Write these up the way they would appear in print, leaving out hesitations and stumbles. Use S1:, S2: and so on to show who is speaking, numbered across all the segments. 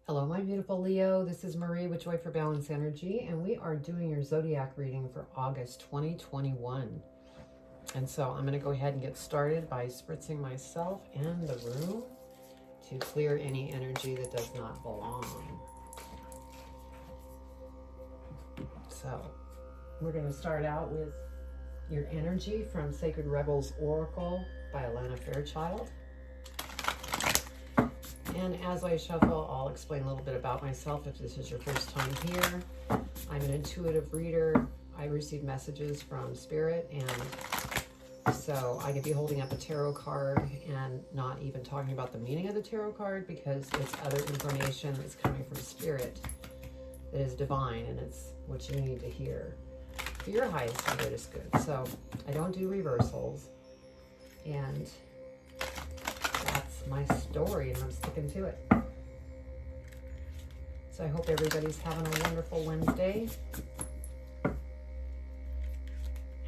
S1: Hello, my beautiful Leo. This is Marie with Joy for Balance Energy, and we are doing your Zodiac reading for August 2021. And so I'm going to go ahead and get started by spritzing myself and the room to clear any energy that does not belong. So we're going to start out with your energy from Sacred Rebels Oracle by Alana Fairchild. And as I shuffle, I'll explain a little bit about myself if this is your first time here. I'm an intuitive reader. I receive messages from Spirit, and so I could be holding up a tarot card and not even talking about the meaning of the tarot card because it's other information that's coming from Spirit that is divine, and it's what you need to hear for your highest and greatest good. So I don't do reversals, and that's my story, and I'm sticking to it. So I hope everybody's having a wonderful Wednesday.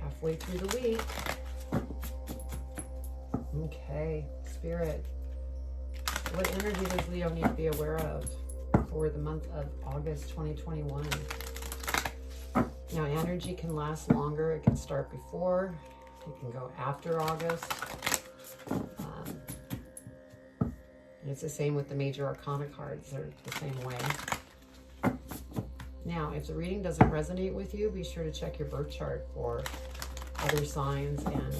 S1: Halfway through the week. Okay, Spirit. What energy does Leo need to be aware of for the month of August 2021? Now, energy can last longer. It can start before. It can go after August. It's the same with the major arcana cards. They're the same way. Now, if the reading doesn't resonate with you, be sure to check your birth chart for other signs and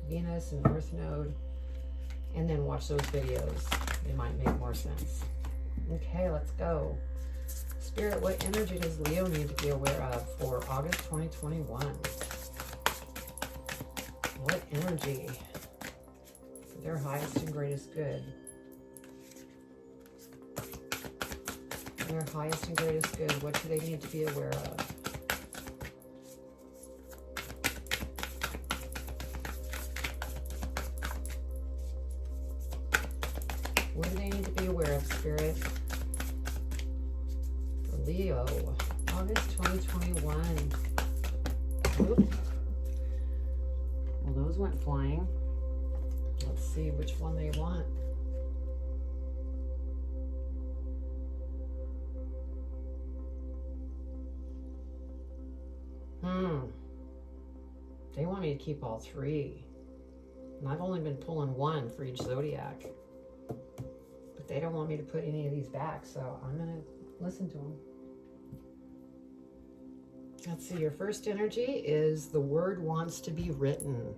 S1: Venus and Earth node, and then watch those videos. They might make more sense. Okay, let's go. Spirit, what energy does Leo need to be aware of for August 2021? What energy for their highest and greatest good? Their highest and greatest good, what do they need to be aware of? What do they need to be aware of, Spirit? For Leo, August 2021. Oop. Well, those went flying. Let's see which one they want. They want me to keep all three. And I've only been pulling one for each zodiac. But they don't want me to put any of these back, so I'm going to listen to them. Let's see, your first energy is the word wants to be written.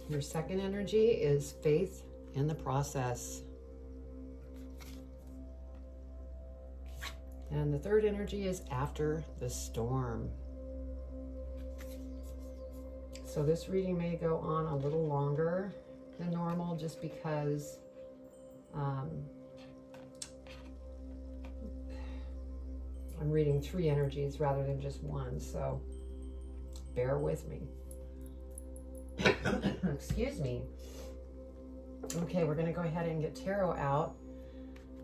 S1: Your second energy is faith in the process. And the third energy is after the storm. So this reading may go on a little longer than normal just because I'm reading three energies rather than just one. So bear with me. Excuse me. Okay, we're going to go ahead and get tarot out.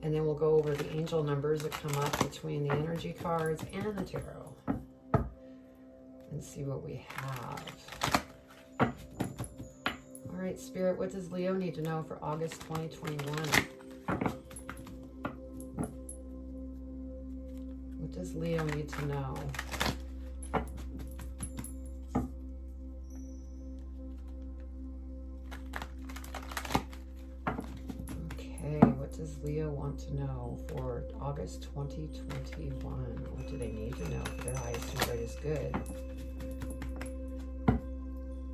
S1: And then we'll go over the angel numbers that come up between the energy cards and the tarot. And see what we have. All right, Spirit, what does Leo need to know for August 2021? What does Leo need to know? Does Leo want to know for August 2021? What do they need to know for their highest and greatest good?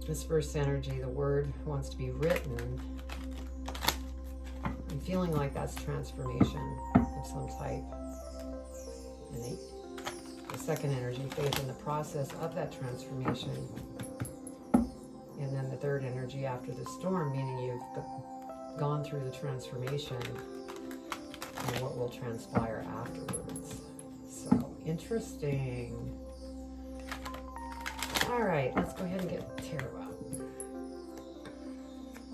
S1: This first energy, the word wants to be written. I'm feeling like that's transformation of some type. And the second energy, faith in the process of that transformation. And then the third energy, after the storm, meaning you've gone through the transformation and what will transpire afterwards. So interesting. All right, let's go ahead and get tarot out.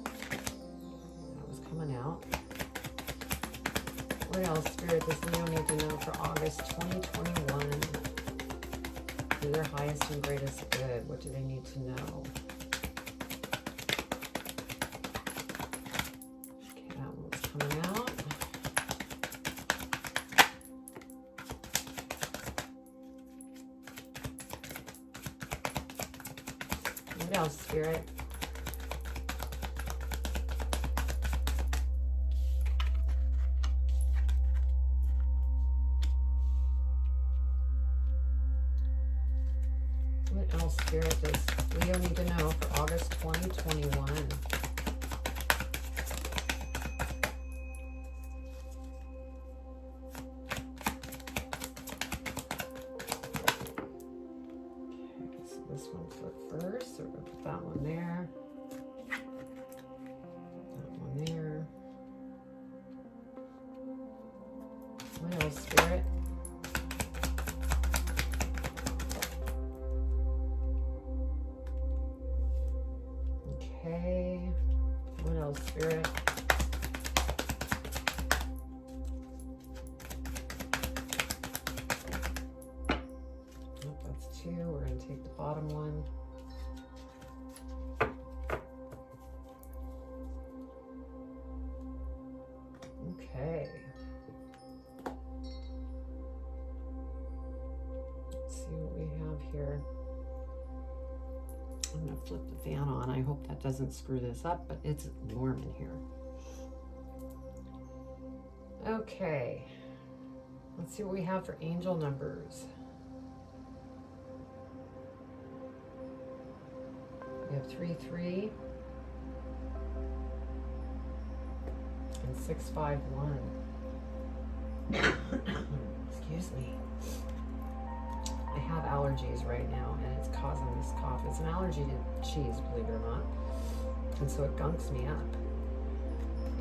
S1: That was coming out. What else, Spirit, does Leo need to know for August 2021? For their highest and greatest good, what do they need to know? coming out. What else, Spirit? What else, Spirit, does Leo need to know for August 2021? This one flip first, so we're going to put that one there, that one there. What else, Spirit? Okay, what else, Spirit? We're going to take the bottom one. Okay. Let's see what we have here. I'm going to flip the fan on. I hope that doesn't screw this up, but it's warm in here. Okay. Let's see what we have for angel numbers. We have 3-3 and 6-5-1. Excuse me. I have allergies right now and it's causing this cough. It's an allergy to cheese, believe it or not. And so it gunks me up.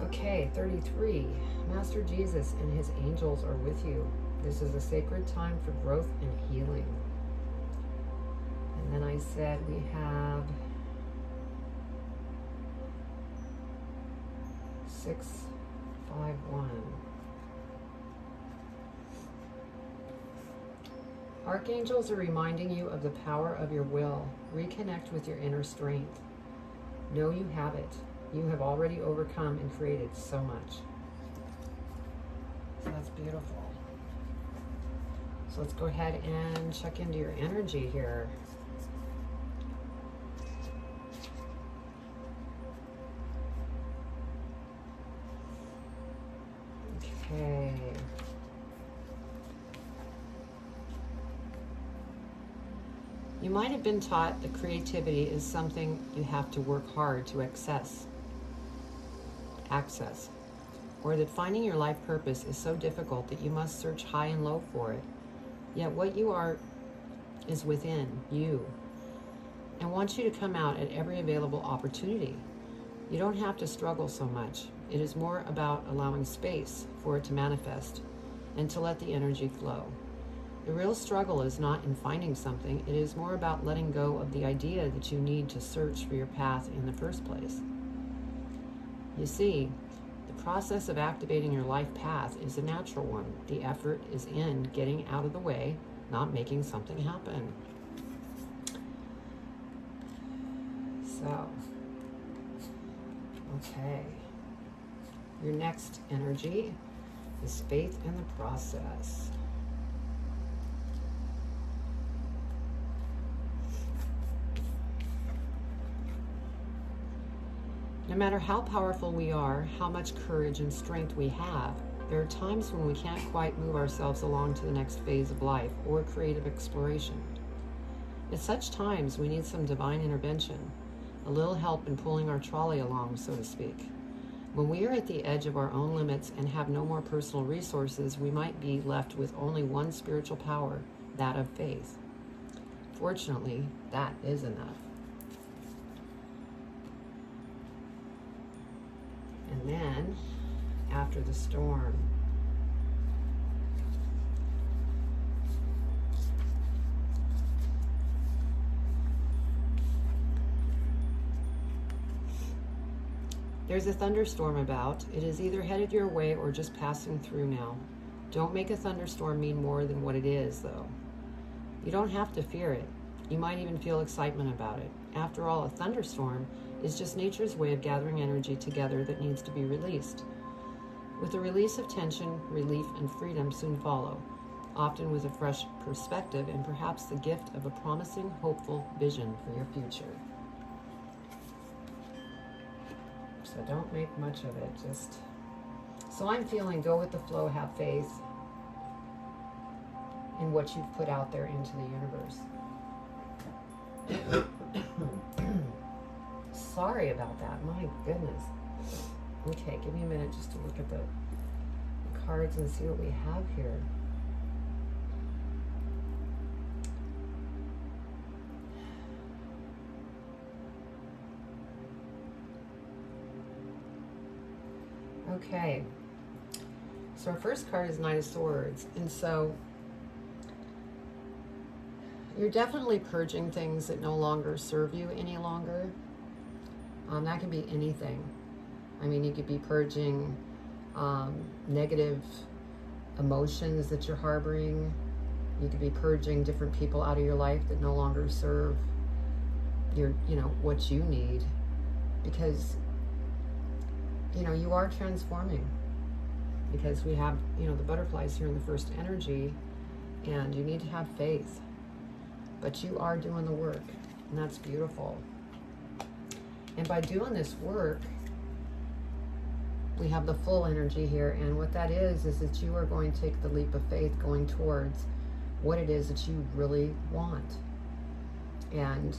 S1: Okay, 33. Master Jesus and his angels are with you. This is a sacred time for growth and healing. And then I said we have 6-5-1. Archangels are reminding you of the power of your will. Reconnect with your inner strength. Know you have it. You have already overcome and created so much. So that's beautiful. So let's go ahead and check into your energy here. Okay. You might have been taught that creativity is something you have to work hard to access, or that finding your life purpose is so difficult that you must search high and low for it. Yet what you are is within you and wants you to come out at every available opportunity. You don't have to struggle so much. It is more about allowing space for it to manifest and to let the energy flow. The real struggle is not in finding something. It is more about letting go of the idea that you need to search for your path in the first place. You see, the process of activating your life path is a natural one. The effort is in getting out of the way, not making something happen. So, okay. Your next energy is faith in the process. No matter how powerful we are, how much courage and strength we have, there are times when we can't quite move ourselves along to the next phase of life or creative exploration. At such times, we need some divine intervention, a little help in pulling our trolley along, so to speak. When we are at the edge of our own limits and have no more personal resources, we might be left with only one spiritual power, that of faith. Fortunately, that is enough. And then, after the storm, there's a thunderstorm about. It is either headed your way or just passing through now. Don't make a thunderstorm mean more than what it is, though. You don't have to fear it. You might even feel excitement about it. After all, a thunderstorm is just nature's way of gathering energy together that needs to be released. With the release of tension, relief and freedom soon follow, often with a fresh perspective and perhaps the gift of a promising, hopeful vision for your future. So don't make much of it, just... So I'm feeling go with the flow, have faith in what you've put out there into the universe. Sorry about that, my goodness. Okay, give me a minute just to look at the cards and see what we have here. Okay, so our first card is Knight of Swords, and so you're definitely purging things that no longer serve you any longer. That can be anything. I mean, you could be purging negative emotions that you're harboring. You could be purging different people out of your life that no longer serve your, what you need, because you are transforming, because we have, the butterflies here in the first energy, and you need to have faith, but you are doing the work, and that's beautiful. And by doing this work, we have the full energy here, and what that is that you are going to take the leap of faith going towards what it is that you really want. And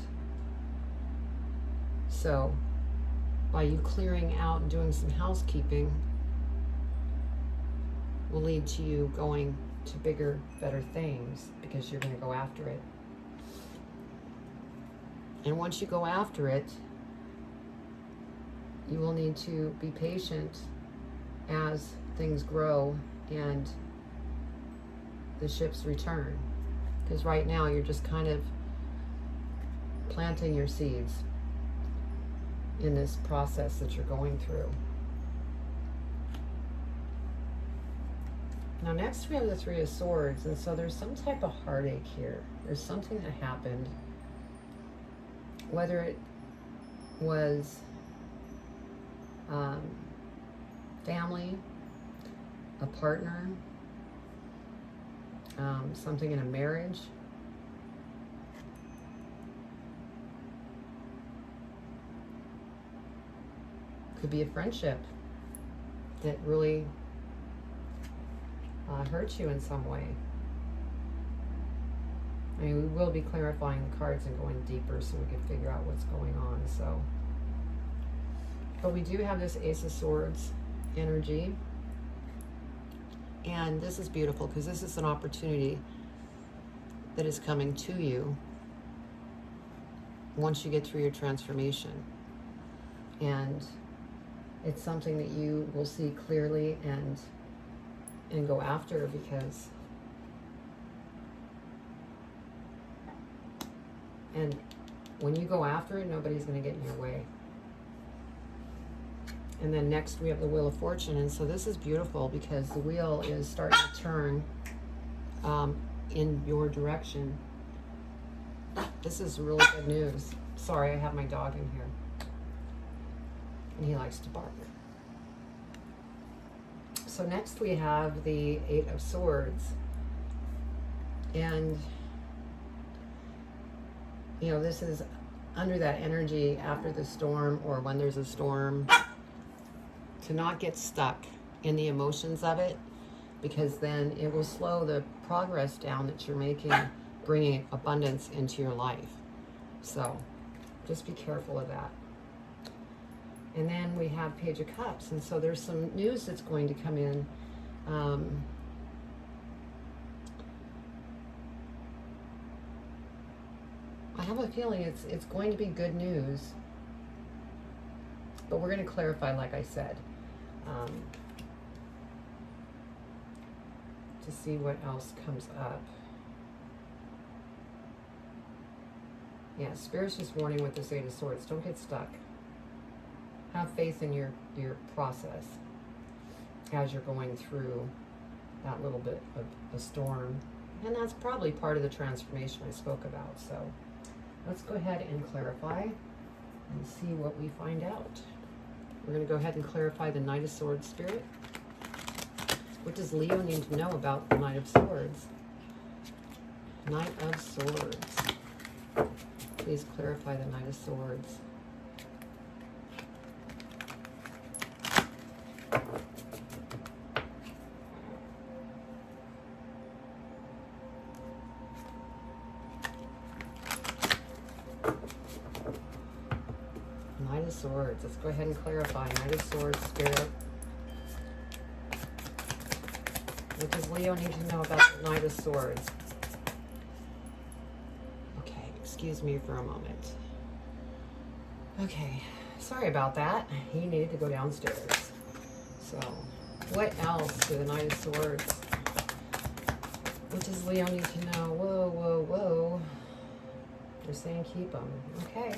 S1: so by you clearing out and doing some housekeeping will lead to you going to bigger, better things, because you're going to go after it. And once you go after it, you will need to be patient as things grow and the ships return. Because right now you're just kind of planting your seeds in this process that you're going through. Now next we have the Three of Swords, and so there's some type of heartache here. There's something that happened, whether it was family, a partner, something in a marriage. Could be a friendship that really hurt you in some way. I mean, we will be clarifying the cards and going deeper so we can figure out what's going on. So, but we do have this Ace of Swords energy, and this is beautiful because this is an opportunity that is coming to you once you get through your transformation, and it's something that you will see clearly and go after, because when you go after it, nobody's going to get in your way. And then next we have the Wheel of Fortune, and so this is beautiful because the wheel is starting to turn in your direction. This is really good news. Sorry, I have my dog in here, and he likes to bark. So next we have the Eight of Swords, and this is under that energy after the storm, or when there's a storm, to not get stuck in the emotions of it, because then it will slow the progress down that you're making, bringing abundance into your life. So just be careful of that. And then we have Page of Cups, and so there's some news that's going to come in. I have a feeling it's going to be good news, but we're going to clarify, like I said, to see what else comes up. Yeah, Spirit's just warning with this Eight of Swords. Don't get stuck. Have faith in your process as you're going through that little bit of a storm. And that's probably part of the transformation I spoke about. So let's go ahead and clarify and see what we find out. We're going to go ahead and clarify the Knight of Swords, Spirit. What does Leo need to know about the Knight of Swords? Knight of Swords. Please clarify the Knight of Swords. Knight of Swords. Let's go ahead and clarify. Knight of Swords, Spirit. What does Leo need to know about the Knight of Swords? Okay, excuse me for a moment. Okay, sorry about that. He needed to go downstairs. So, what else to the Knight of Swords? What does Leo need to know? Whoa, whoa, whoa. They're saying keep them. Okay.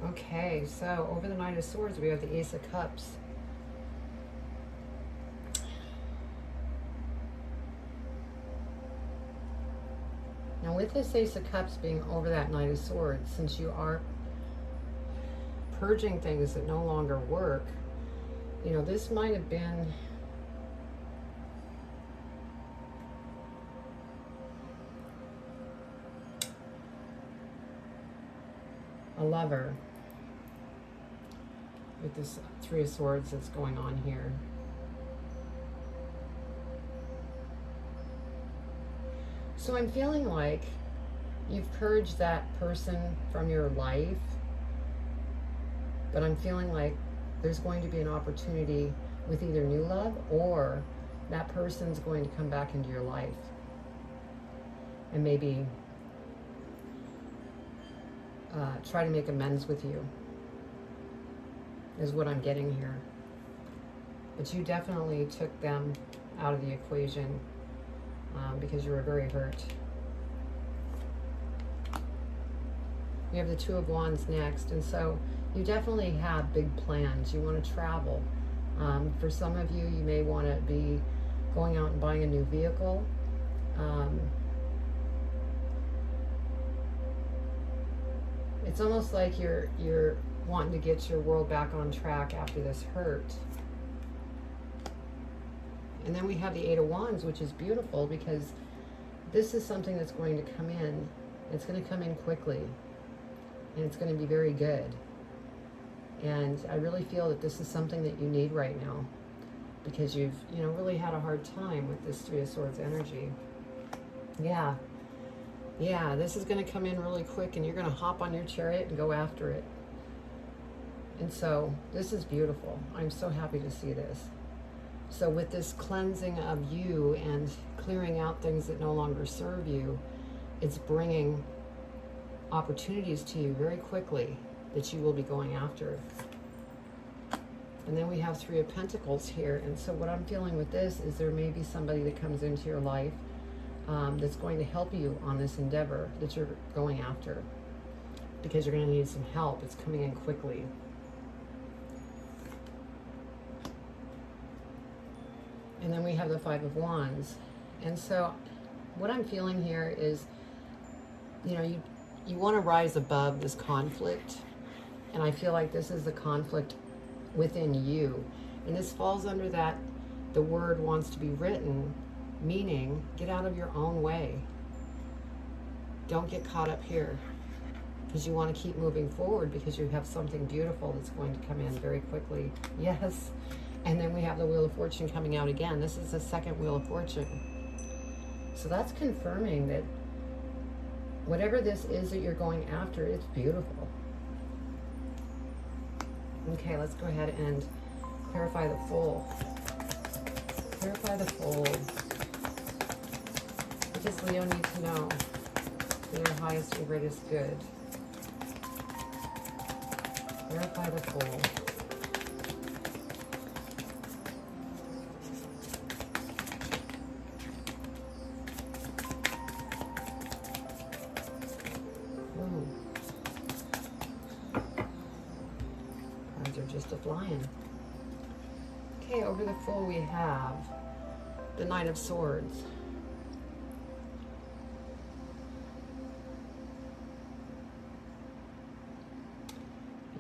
S1: Okay, so over the Knight of Swords, we have the Ace of Cups. Now with this Ace of Cups being over that Knight of Swords, since you are purging things that no longer work, you know, this might have been a lover with this Three of Swords that's going on here. So I'm feeling like you've purged that person from your life, but I'm feeling like there's going to be an opportunity with either new love or that person's going to come back into your life and maybe try to make amends with you, is what I'm getting here. But you definitely took them out of the equation because you were very hurt. We have the Two of Wands next, and so you definitely have big plans. You want to travel. For some of you, you may want to be going out and buying a new vehicle. It's almost like you're wanting to get your world back on track after this hurt. And then we have the Eight of Wands, which is beautiful because this is something that's going to come in. It's going to come in quickly, and it's going to be very good. And I really feel that this is something that you need right now because you've, you know, really had a hard time with this Three of Swords energy. Yeah, this is going to come in really quick, and you're going to hop on your chariot and go after it. And so this is beautiful. I'm so happy to see this. So with this cleansing of you and clearing out things that no longer serve you, it's bringing opportunities to you very quickly that you will be going after. And then we have Three of Pentacles here. And so what I'm feeling with this is there may be somebody that comes into your life that's going to help you on this endeavor that you're going after, because you're going to need some help. It's coming in quickly. And then we have the Five of Wands. And so what I'm feeling here is, you know, you want to rise above this conflict. And I feel like this is the conflict within you. And this falls under that the word wants to be written, meaning get out of your own way. Don't get caught up here, because you want to keep moving forward because you have something beautiful that's going to come in very quickly. Yes. And then we have the Wheel of Fortune coming out again. This is the second Wheel of Fortune. So that's confirming that whatever this is that you're going after, it's beautiful. Okay, let's go ahead and clarify the Fool. Clarify the Fool. What does Leo need to know for their highest and greatest good? Clarify the Fool. Just a flying. Okay, over the Fool we have the Knight of Swords.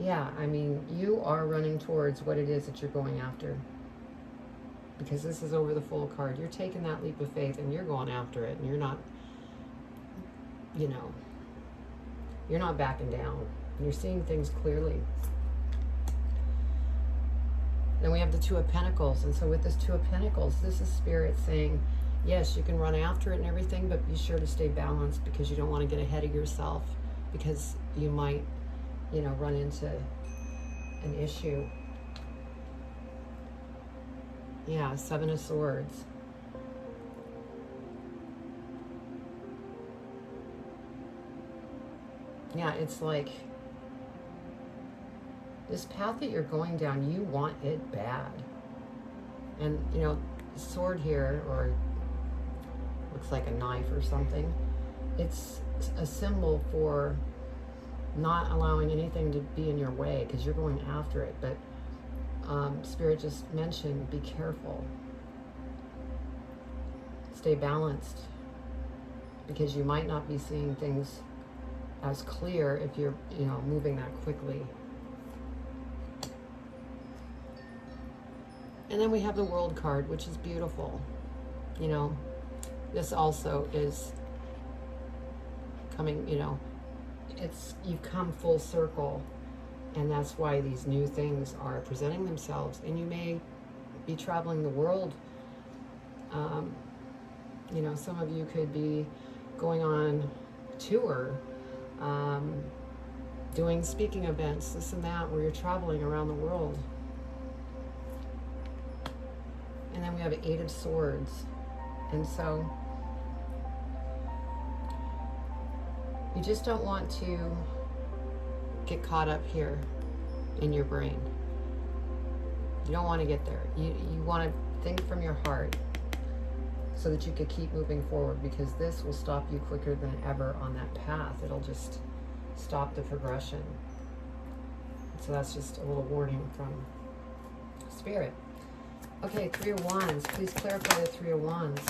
S1: Yeah, I mean, you are running towards what it is that you're going after. Because this is over the Fool card. You're taking that leap of faith and you're going after it. And you're not, you know, you're not backing down. You're seeing things clearly. Then we have the Two of Pentacles. And so with this Two of Pentacles, this is Spirit saying, yes, you can run after it and everything, but be sure to stay balanced because you don't want to get ahead of yourself because you might, you know, run into an issue. Yeah, Seven of Swords. Yeah, it's like this path that you're going down, you want it bad. And, you know, sword here, or looks like a knife or something, it's a symbol for not allowing anything to be in your way because you're going after it. But Spirit just mentioned, be careful. Stay balanced because you might not be seeing things as clear if you're, you know, moving that quickly. And then we have the World card, which is beautiful. You know, this also is coming, you know, you've come full circle. And that's why these new things are presenting themselves. And you may be traveling the world. You know, some of you could be going on tour, doing speaking events, this and that, where you're traveling around the world. And then we have Eight of Swords. And so you just don't want to get caught up here in your brain. You don't want to get there. You want to think from your heart so that you could keep moving forward, because this will stop you quicker than ever on that path. It'll just stop the progression. So that's just a little warning from Spirit. Okay, Three of Wands. Please clarify the Three of Wands.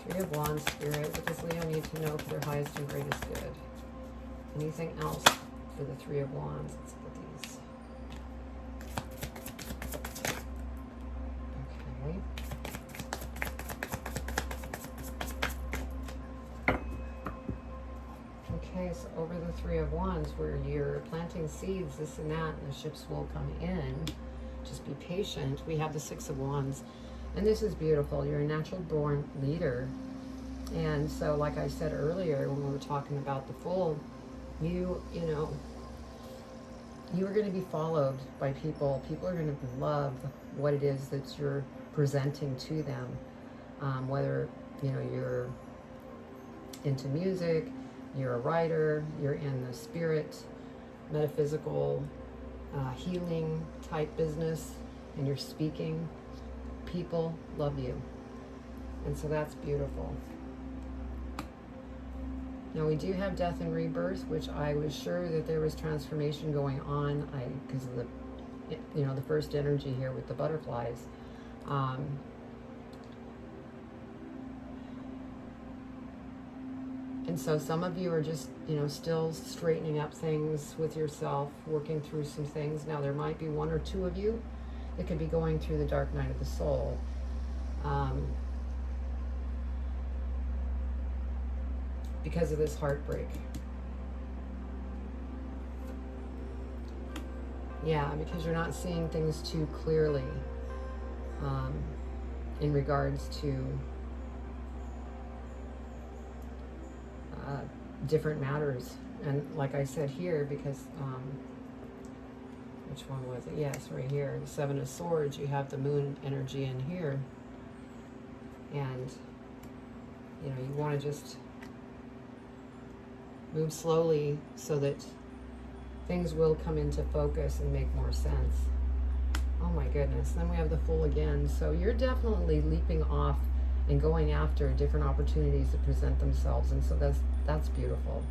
S1: Three of Wands, Spirit. What does Leo need to know for their highest and greatest good? Anything else for the Three of Wands? Let's look at these. Okay, so over the Three of Wands, where you're planting seeds, this and that, and the ships will come in. Just be patient. We have the Six of Wands. And this is beautiful. You're a natural born leader. And so, like I said earlier, when we were talking about the Fool, you know, you are going to be followed by people. People are going to love what it is that you're presenting to them. Whether, you know, you're into music, you're a writer, you're in the spirit, metaphysical, healing type business, and you're speaking, people love you. And so that's beautiful. Now we do have death and rebirth, which I was sure that there was transformation going on because of the, you know, the first energy here with the butterflies. And so some of you are just, you know, still straightening up things with yourself, working through some things. Now there might be one or two of you that could be going through the dark night of the soul. Because of this heartbreak. Yeah, because you're not seeing things too clearly in regards to different matters. And like I said here, because which one was it? Yes, right here, the Seven of Swords, you have the moon energy in here. And you know, you want to just move slowly so that things will come into focus and make more sense. Oh my goodness. Then we have the Fool again. So you're definitely leaping off and going after different opportunities that present themselves. And so that's beautiful.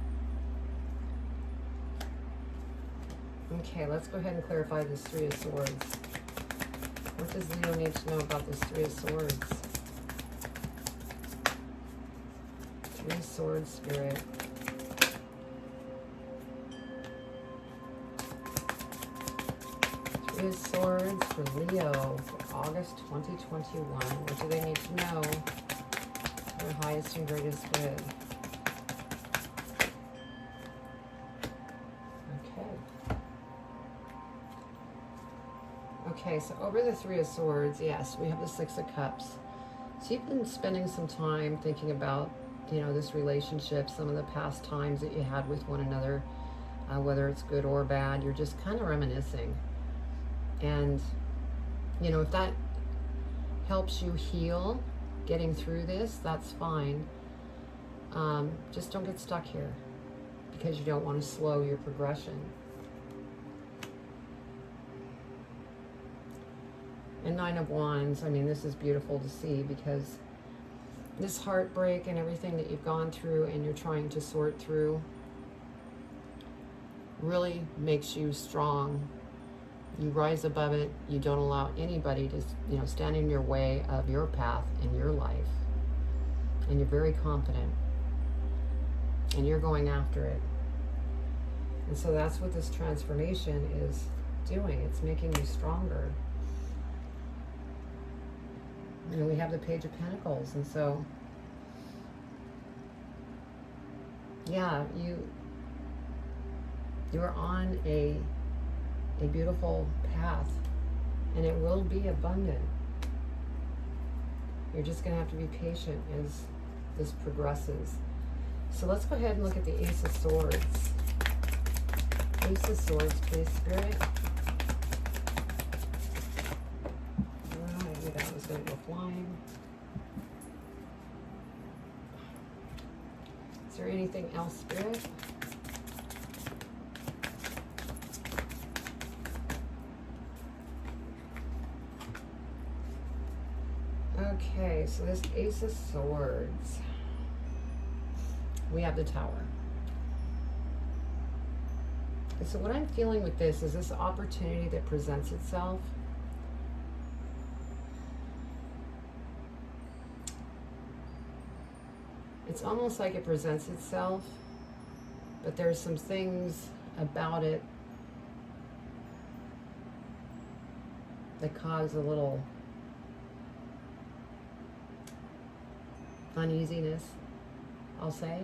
S1: Okay, let's go ahead and clarify this Three of Swords. What does Leo need to know about this Three of Swords? Three of Swords, Spirit. Three of Swords for Leo for August 2021. What do they need to know? Their highest and greatest good. Okay, so over the Three of Swords, yes, we have the Six of Cups. So you've been spending some time thinking about, you know, this relationship, some of the past times that you had with one another, whether it's good or bad. You're just kind of reminiscing. And, you know, if that helps you heal, getting through this, that's fine. Just don't get stuck here because you don't want to slow your progression. And Nine of Wands, I mean, this is beautiful to see because this heartbreak and everything that you've gone through and you're trying to sort through really makes you strong. You rise above it. You don't allow anybody to, you know, stand in your way of your path in your life. And you're very confident. And you're going after it. And so that's what this transformation is doing. It's making you stronger. You know, we have the Page of Pentacles, and so, yeah, you're on a beautiful path, and it will be abundant. You're just going to have to be patient as this progresses. So let's go ahead and look at the Ace of Swords. Ace of Swords, please, Spirit. That was going to go flying. Is there anything else, Spirit? Okay, so this Ace of Swords. We have the Tower. And so what I'm feeling with this is this opportunity that presents itself. It's almost like it presents itself, but there's some things about it that cause a little uneasiness, I'll say.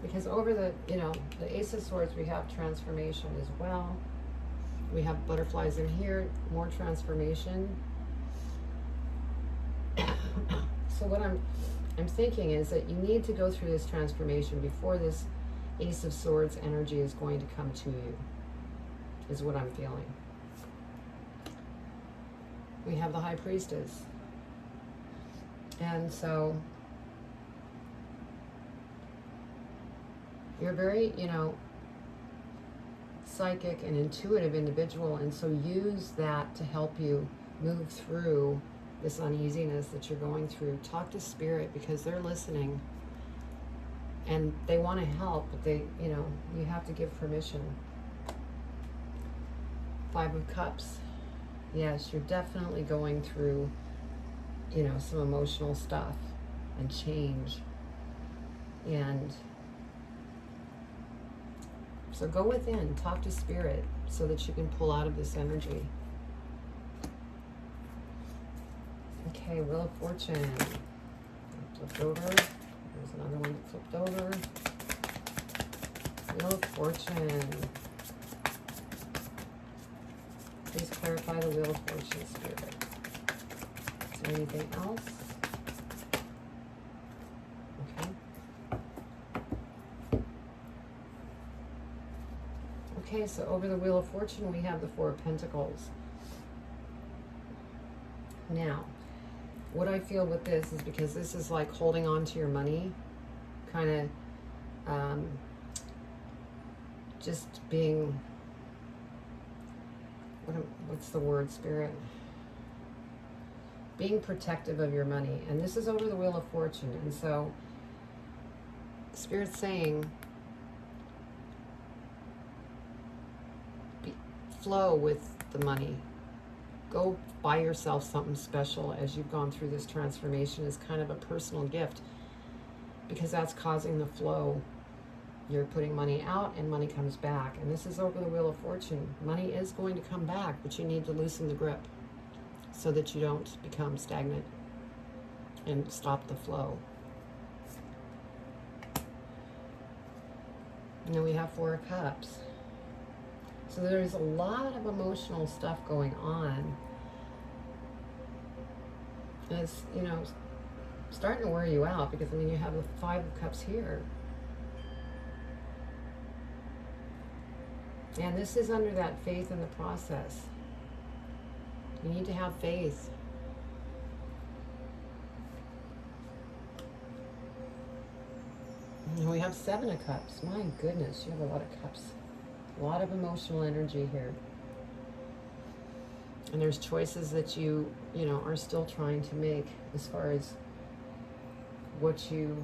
S1: Because over the, you know, the Ace of Swords, we have transformation as well. We have butterflies in here, more transformation. So what I'm thinking is that you need to go through this transformation before this Ace of Swords energy is going to come to you, is what I'm feeling. We have the High Priestess. And so you're very, you know, psychic and intuitive individual, and so use that to help you move through this uneasiness that you're going through. Talk to Spirit because they're listening and they want to help, but they, you know, you have to give permission. Five of Cups. Yes, you're definitely going through, you know, some emotional stuff and change. And so go within, talk to Spirit so that you can pull out of this energy. Okay, Wheel of Fortune. Flipped over. There's another one that flipped over. Wheel of Fortune. Please clarify the Wheel of Fortune, Spirit. Is there anything else? Okay. Okay, so over the Wheel of Fortune, we have the Four of Pentacles. Now, what I feel with this is because this is like holding on to your money, kind of just being, what's the word, Spirit? Being protective of your money. And this is over the Wheel of Fortune. And so Spirit's saying, flow with the money. Go buy yourself something special as you've gone through this transformation as kind of a personal gift, because that's causing the flow You're putting money out and money comes back. And this is over the Wheel of Fortune. Money is going to come back, but you need to loosen the grip so that you don't become stagnant and stop the flow. And then we have Four of Cups. So there's a lot of emotional stuff going on. And it's, you know, starting to wear you out because, I mean, you have the Five of Cups here. And this is under that faith in the process. You need to have faith. And we have Seven of Cups. My goodness, you have a lot of cups. A lot of emotional energy here. And there's choices that you know, are still trying to make as far as what you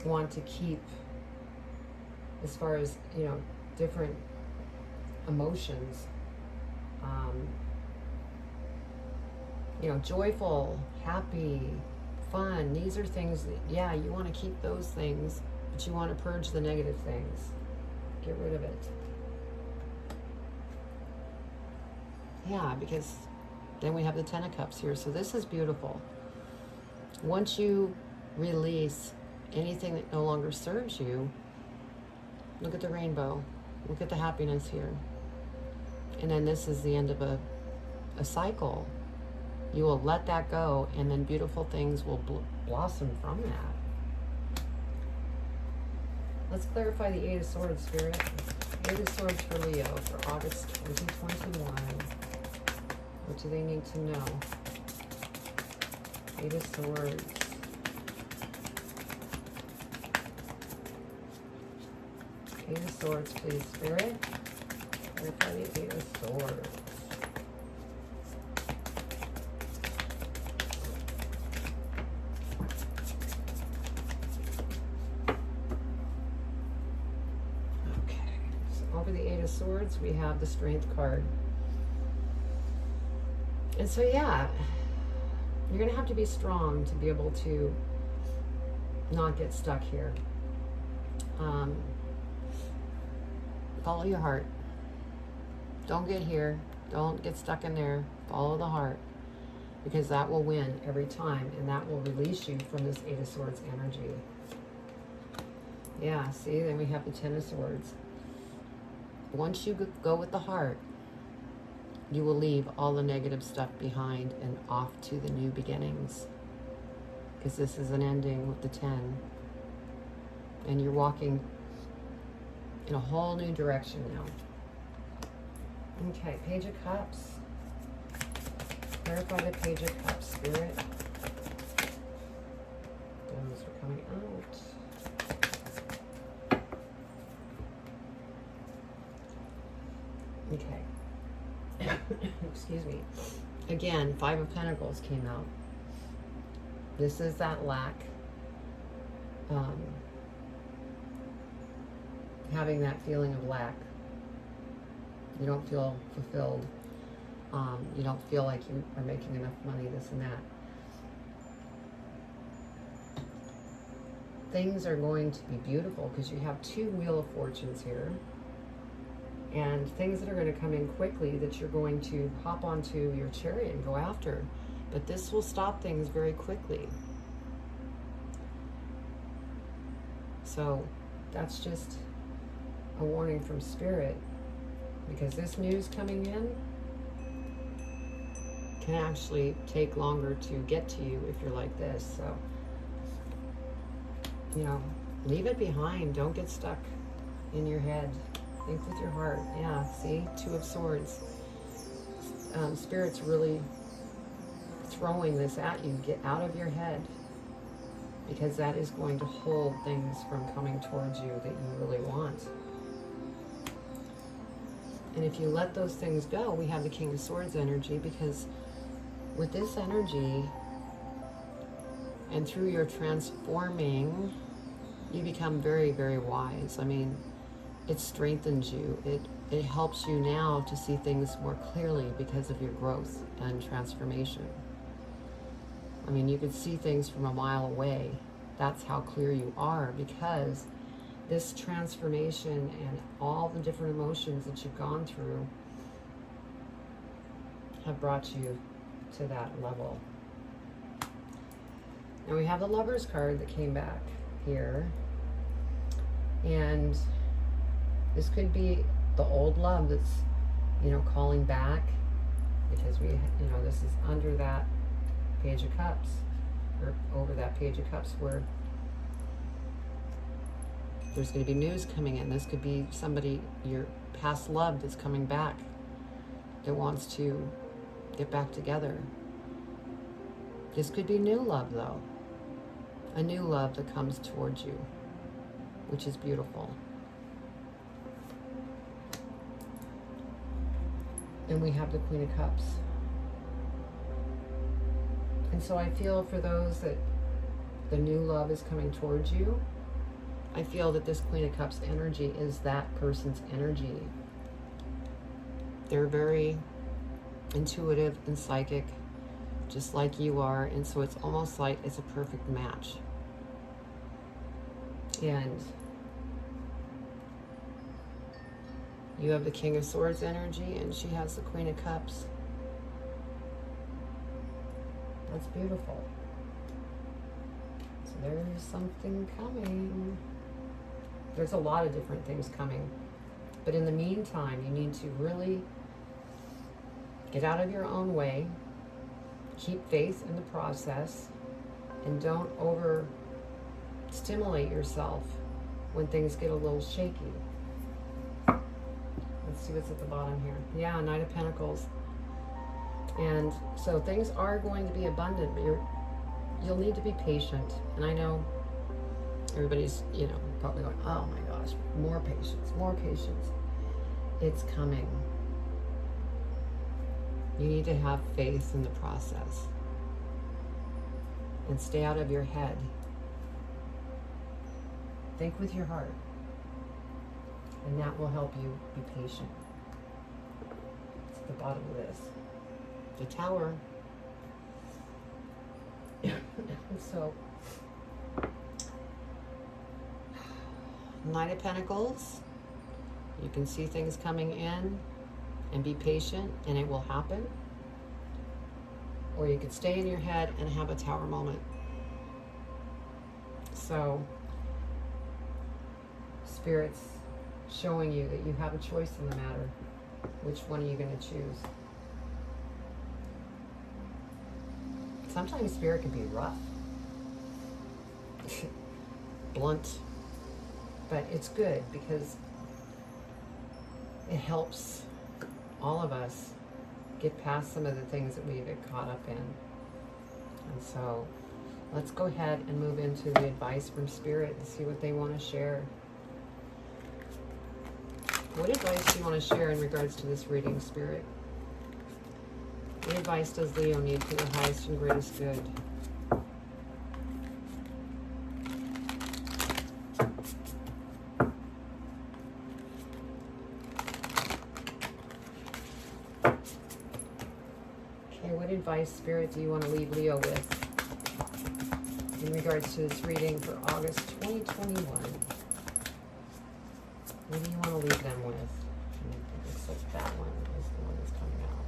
S1: want to keep as far as, you know, different emotions. You know, joyful, happy, fun. These are things that, yeah, you want to keep those things, but you want to purge the negative things. Get rid of it. Yeah, because then we have the Ten of Cups here. So this is beautiful. Once you release anything that no longer serves you, look at the rainbow. Look at the happiness here. And then this is the end of a cycle. You will let that go, and then beautiful things will blossom from that. Let's clarify the Eight of Swords, Spirit. Eight of Swords for Leo for August 2021. What do they need to know? Eight of Swords. Eight of Swords, please, Spirit. Clarify the Eight of Swords. Swords, we have the Strength card. And so, yeah, you're going to have to be strong to be able to not get stuck here. Follow your heart. Don't get here. Don't get stuck in there. Follow the heart, because that will win every time, and that will release you from this Eight of Swords energy. Yeah, see, then we have the Ten of Swords. Once you go with the heart, you will leave all the negative stuff behind and off to the new beginnings. Because this is an ending with the 10. And you're walking in a whole new direction now. Okay, Page of Cups. Clarify the Page of Cups, Spirit. Those are coming out. Okay. Excuse me. Again, Five of Pentacles came out. This is that lack. Having that feeling of lack. You don't feel fulfilled. You don't feel like you are making enough money, this and that. Things are going to be beautiful because you have two Wheel of Fortunes here. And things that are going to come in quickly that you're going to hop onto your chariot and go after. But this will stop things very quickly. So that's just a warning from Spirit, because this news coming in can actually take longer to get to you if you're like this. So, you know, leave it behind. Don't get stuck in your head. Think with your heart. Yeah, see? Two of Swords. Spirit's really throwing this at you. Get out of your head, because that is going to hold things from coming towards you that you really want. And if you let those things go, we have the King of Swords energy, because with this energy and through your transforming, you become very, very wise. I mean, it strengthens you. It helps you now to see things more clearly because of your growth and transformation. I mean, you could see things from a mile away. That's how clear you are, because this transformation and all the different emotions that you've gone through have brought you to that level. Now we have the Lover's card that came back here. And this could be the old love that's, you know, calling back, because we, you know, this is under that Page of Cups, or over that Page of Cups, where there's going to be news coming in. This could be somebody, your past love, that's coming back, that wants to get back together. This could be new love, though. A new love that comes towards you, which is beautiful. And we have the Queen of Cups. And so I feel for those that the new love is coming towards you, I feel that this Queen of Cups energy is that person's energy. They're very intuitive and psychic, just like you are, and so it's almost like it's a perfect match. And you have the King of Swords energy, and she has the Queen of Cups. That's beautiful. So there's something coming. There's a lot of different things coming. But in the meantime, you need to really get out of your own way, keep faith in the process, and don't overstimulate yourself when things get a little shaky. Let's see what's at the bottom here. Yeah, Knight of Pentacles. And so things are going to be abundant, but you'll need to be patient. And I know everybody's, you know, probably going, oh my gosh, more patience, more patience. It's coming. You need to have faith in the process and stay out of your head. Think with your heart, and that will help you be patient. It's at the bottom of this. The Tower. So, Knight of Pentacles. You can see things coming in and be patient, and it will happen. Or you could stay in your head and have a Tower moment. So, Spirit's showing you that you have a choice in the matter. Which one are you going to choose? Sometimes Spirit can be rough, blunt, but it's good because it helps all of us get past some of the things that we get caught up in. And so let's go ahead and move into the advice from Spirit and see what they want to share. What advice do you want to share in regards to this reading, Spirit? What advice does Leo need for their highest and greatest good? Okay, what advice, Spirit, do you want to leave Leo with in regards to this reading for August 2021? What do you want to leave them with? It looks like that one is the one that's coming out.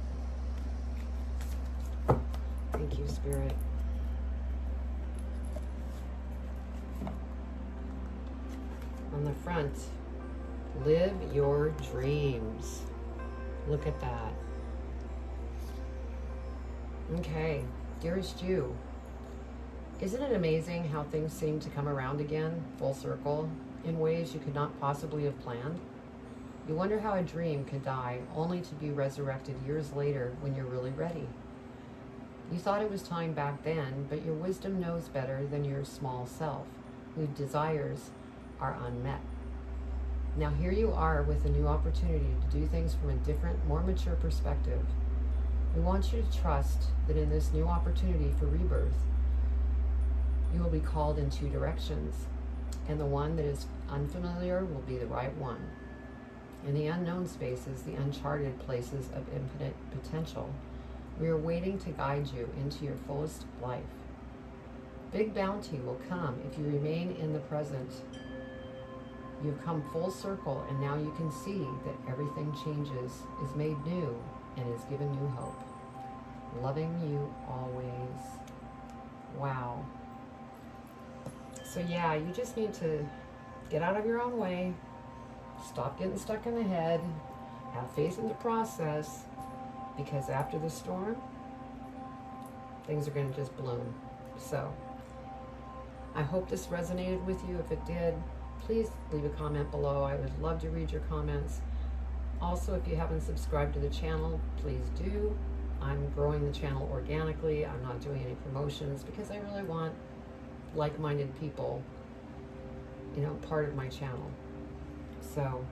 S1: Thank you, Spirit. On the front, live your dreams. Look at that. Okay, dearest you, isn't it amazing how things seem to come around again, full circle, in ways you could not possibly have planned? You wonder how a dream could die only to be resurrected years later when you're really ready. You thought it was time back then, but your wisdom knows better than your small self, whose desires are unmet. Now here you are with a new opportunity to do things from a different, more mature perspective. We want you to trust that in this new opportunity for rebirth, you will be called in two directions, and the one that is unfamiliar will be the right one. In the unknown spaces, the uncharted places of infinite potential, we are waiting to guide you into your fullest life. Big bounty will come if you remain in the present. You've come full circle, and now you can see that everything changes, is made new, and is given new hope. Loving you always. Wow. So yeah, you just need to get out of your own way, stop getting stuck in the head, have faith in the process, because after the storm, things are going to just bloom. So I hope this resonated with you. If it did, please leave a comment below. I would love to read your comments. Also, if you haven't subscribed to the channel, please do. I'm growing the channel organically. I'm not doing any promotions because I really want like-minded people, part of my channel. So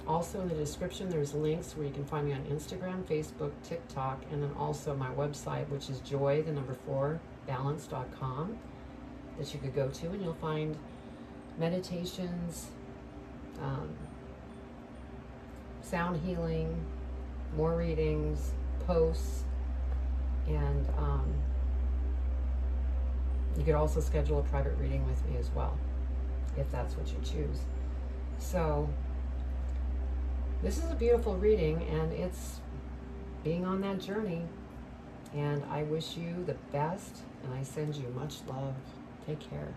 S1: also in the description, there's links where you can find me on Instagram, Facebook, TikTok, and then also my website, which is joy4balance.com, that you could go to, and you'll find meditations, sound healing, more readings, posts, and you could also schedule a private reading with me as well, if that's what you choose. So this is a beautiful reading, and it's being on that journey, and I wish you the best, and I send you much love. Take care.